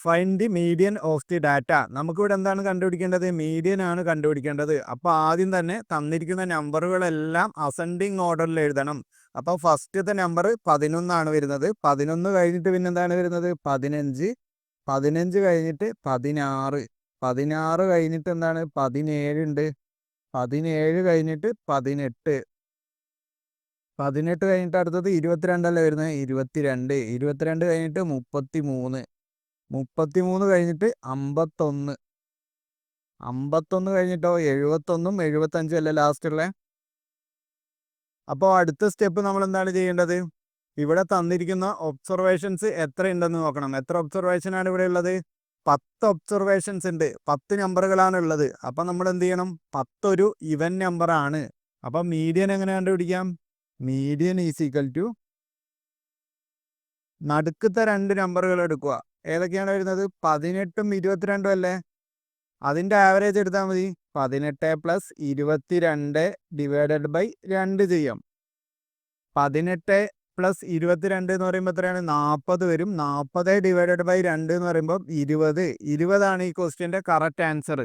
Find the median of the data. നമുക്കിവിടെ എന്താണ് കണ്ടുപിടിക്കേണ്ടത്? മീഡിയൻ ആണ് കണ്ടുപിടിക്കേണ്ടത്. അപ്പോൾ ആദ്യം തന്നെ തന്നിരിക്കുന്ന നമ്പറുകളെല്ലാം അസെൻഡിങ് ഓർഡറിൽ എഴുതണം. അപ്പോൾ ഫസ്റ്റത്തെ നമ്പർ 11 ആണ് വരുന്നത്. 11 കഴിഞ്ഞിട്ട് പിന്നെ എന്താണ് വരുന്നത്? 15. 15 കഴിഞ്ഞിട്ട് 16. 16 കഴിഞ്ഞിട്ട് എന്താണ്? 17 ഉണ്ട്. 17 കഴിഞ്ഞിട്ട് 18. 18 കഴിഞ്ഞിട്ട് അടുത്തത് 22 അല്ലേ വരുന്നത്? 22. 22 കഴിഞ്ഞിട്ട് 33. 33 കഴിഞ്ഞിട്ട് 51. 51 കഴിഞ്ഞിട്ടോ 71ഉം 75 അല്ലേ ലാസ്റ്റുള്ള. അപ്പോൾ അടുത്ത സ്റ്റെപ്പ് നമ്മൾ എന്താണ് ചെയ്യേണ്ടത്? ഇവിടെ തന്നിരിക്കുന്ന ഒബ്സർവേഷൻസ് എത്ര ഉണ്ടെന്ന് നോക്കണം. എത്ര ഒബ്സർവേഷൻ ആണ് ഇവിടെ ഉള്ളത്? 10 ഒബ്സർവേഷൻസ് ഉണ്ട്. 10 നമ്പറുകളാണ് ഉള്ളത്. അപ്പം നമ്മൾ എന്ത് ചെയ്യണം? 10 ഒരു ഇവൻ നമ്പർ ആണ്. അപ്പം മീഡിയൻ എങ്ങനെ കണ്ടുപിടിക്കാം? മീഡിയൻ ഈസ് ഈക്വൽ ടു നടുക്കത്തെ 2 നമ്പറുകൾ എടുക്കുക. ഏതൊക്കെയാണ് വരുന്നത്? 18ഉം 22ഉം അല്ലേ? അതിൻ്റെ ആവറേജ് എടുത്താൽ മതി. 18 പ്ലസ് 22 ഡിവൈഡഡ് ബൈ 2 ചെയ്യാം. 18 പ്ലസ് 22 എന്ന് പറയുമ്പോൾ എത്രയാണ്? 40 വരും. 40 ഡിവൈഡഡ് ബൈ 2 എന്ന് പറയുമ്പോൾ 20. 20 ആണ് ഈ ക്വസ്റ്റ്യൻ്റെ കറക്റ്റ് ആൻസർ.